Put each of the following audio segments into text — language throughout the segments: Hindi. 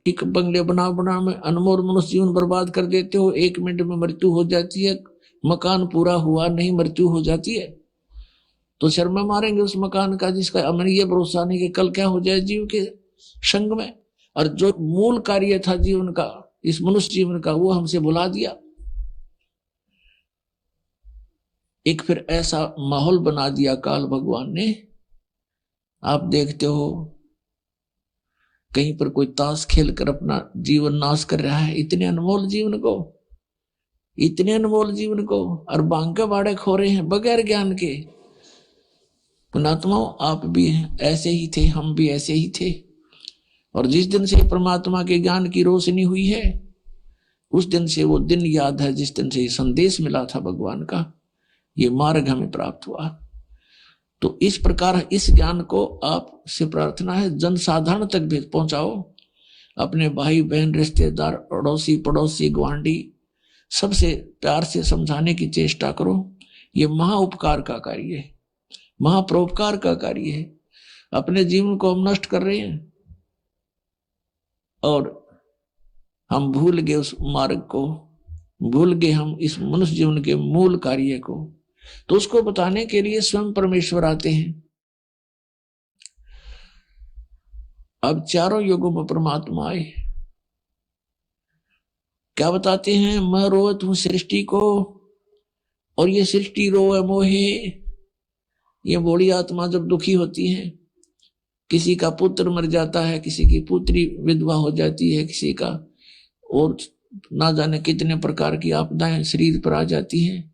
मिट्टी के बंगले बना में अनमोल मनुष्य जीवन बर्बाद कर देते हो। 1 मिनट में मृत्यु हो जाती है, मकान पूरा हुआ नहीं मृत्यु हो जाती है। तो शर्म मारेंगे उस मकान का जिसका हमें ये भरोसा नहीं कि कल क्या हो जाए जीव के संग में। और जो मूल कार्य था जीवन का, इस मनुष्य जीवन का, वो हमसे भुला दिया। एक फिर ऐसा माहौल बना दिया काल भगवान ने, आप देखते हो कहीं पर कोई ताश खेल कर अपना जीवन नाश कर रहा है, इतने अनमोल जीवन को, इतने अनमोल जीवन को, और बांके बाड़े खो रहे हैं बगैर ज्ञान के। पुणात्माओं, आप भी ऐसे ही थे, हम भी ऐसे ही थे। और जिस दिन से परमात्मा के ज्ञान की रोशनी हुई है, उस दिन से वो दिन याद है जिस दिन से संदेश मिला था भगवान का, ये मार्ग हमें प्राप्त हुआ। तो इस प्रकार इस ज्ञान को आपसे प्रार्थना है जनसाधारण तक भी पहुंचाओ। अपने भाई बहन, रिश्तेदार, अड़ोसी पड़ोसी, ग्वांडी, सबसे प्यार से समझाने की चेष्टा करो। ये महाउपकार का कार्य है, महापरोपकार का कार्य है। अपने जीवन को हम नष्ट कर रहे हैं और हम भूल गए उस मार्ग को, भूल गए हम इस मनुष्य जीवन के मूल कार्य को। तो उसको बताने के लिए स्वयं परमेश्वर आते हैं। अब चारों युगों में परमात्मा आए, क्या बताते हैं? मैं रोत हूं सृष्टि को और ये सृष्टि रोए मोहे। ये बूढ़ी आत्मा जब दुखी होती है, किसी का पुत्र मर जाता है, किसी की पुत्री विधवा हो जाती है, किसी का और ना जाने कितने प्रकार की आपदाएं शरीर पर आ जाती हैं,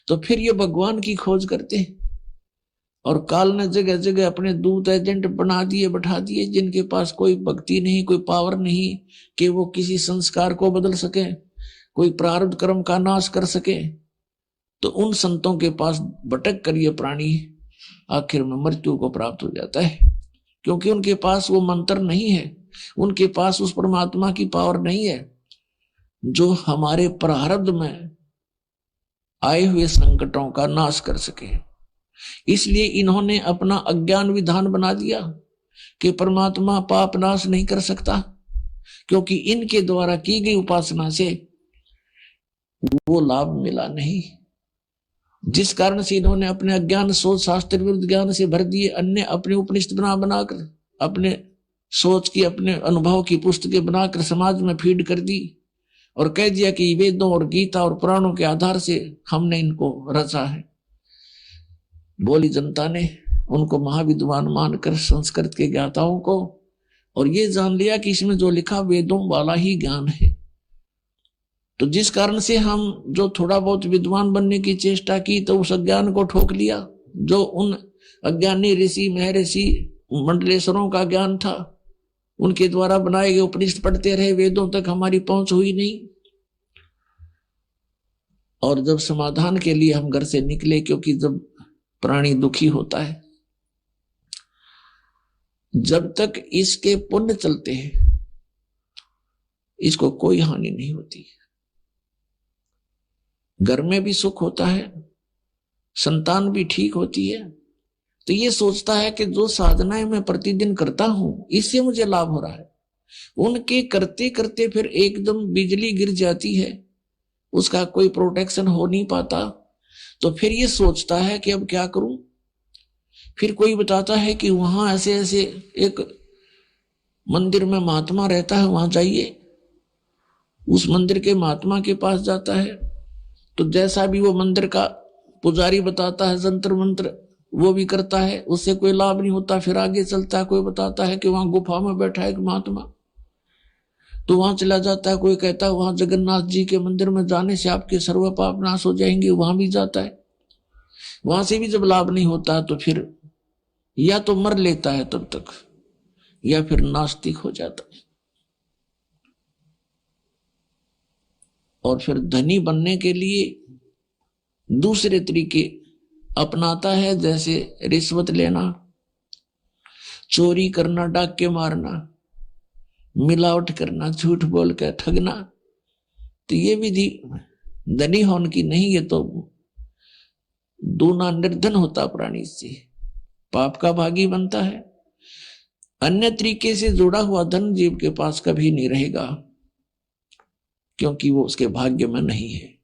तो फिर ये भगवान की खोज करते हैं। और काल ने जगह जगह अपने दूत एजेंट बना दिए, बैठा दिए, जिनके पास कोई भक्ति नहीं, कोई पावर नहीं कि वो किसी संस्कार को बदल सके, कोई प्रारब्ध कर्म का नाश कर सके। तो उन संतों के पास भटक कर ये प्राणी आखिर में मृत्यु को प्राप्त हो जाता है, क्योंकि उनके पास वो मंत्र नहीं है, उनके पास उस परमात्मा की पावर नहीं है जो हमारे प्रारब्ध में आए हुए संकटों का नाश कर सके। इसलिए इन्होंने अपना अज्ञान विधान बना दिया कि परमात्मा पाप नाश नहीं कर सकता, क्योंकि इनके द्वारा की गई उपासना से वो लाभ मिला नहीं। जिस कारण से इन्होंने अपने अज्ञान सोच शास्त्र विरुद्ध ज्ञान से भर दिए, अन्य अपने उपनिषद बनाकर अपने सोच की, अपने अनुभव की पुस्तकें बनाकर समाज में फीड कर दी और कह दिया कि वेदों और गीता और पुराणों के आधार से हमने इनको रचा है। बोली जनता ने उनको महाविद्वान मानकर संस्कृत के ज्ञाताओं को, और ये जान लिया कि इसमें जो लिखा वेदों वाला ही ज्ञान है। तो जिस कारण से हम जो थोड़ा बहुत विद्वान बनने की चेष्टा की तो उस अज्ञान को ठोक लिया। जो उन अज्ञानी ऋषि महर्षि मंडलेश्वरों का ज्ञान था, उनके द्वारा बनाए गए उपनिषद पढ़ते रहे, वेदों तक हमारी पहुंच हुई नहीं। और जब समाधान के लिए हम घर से निकले, क्योंकि जब प्राणी दुखी होता है, जब तक इसके पुण्य चलते हैं इसको कोई हानि नहीं होती। घर में भी सुख होता है, संतान भी ठीक होती है। तो ये सोचता है कि जो साधनाएं मैं प्रतिदिन करता हूं इससे मुझे लाभ हो रहा है। उनके करते करते फिर एकदम बिजली गिर जाती है, उसका कोई प्रोटेक्शन हो नहीं पाता। तो फिर ये सोचता है कि अब क्या करूं। फिर कोई बताता है कि वहां ऐसे ऐसे एक मंदिर में महात्मा रहता है, वहां जाइए। उस मंदिर के महात्मा के पास जाता है तो जैसा भी वो मंदिर का पुजारी बताता है, जंतर मंत्र वो भी करता है, उससे कोई लाभ नहीं होता। फिर आगे चलता है, कोई बताता है कि वहां गुफा में बैठा है एक महात्मा, तो वहां चला जाता है। कोई कहता है वहां जगन्नाथ जी के मंदिर में जाने से आपके सर्व पाप नाश हो जाएंगे, वहां भी जाता है। वहां से भी जब लाभ नहीं होता तो फिर या तो मर लेता है तब तक, या फिर नास्तिक हो जाता है। और फिर धनी बनने के लिए दूसरे तरीके अपनाता है, जैसे रिश्वत लेना, चोरी करना, डाके मारना, मिलावट करना, झूठ बोल कर ठगना। तो ये विधि धनी होने की नहीं, ये तो दूना निर्धन होता प्राणी से, पाप का भागी बनता है। अन्य तरीके से जुड़ा हुआ धन जीव के पास कभी नहीं रहेगा, क्योंकि वो उसके भाग्य में नहीं है।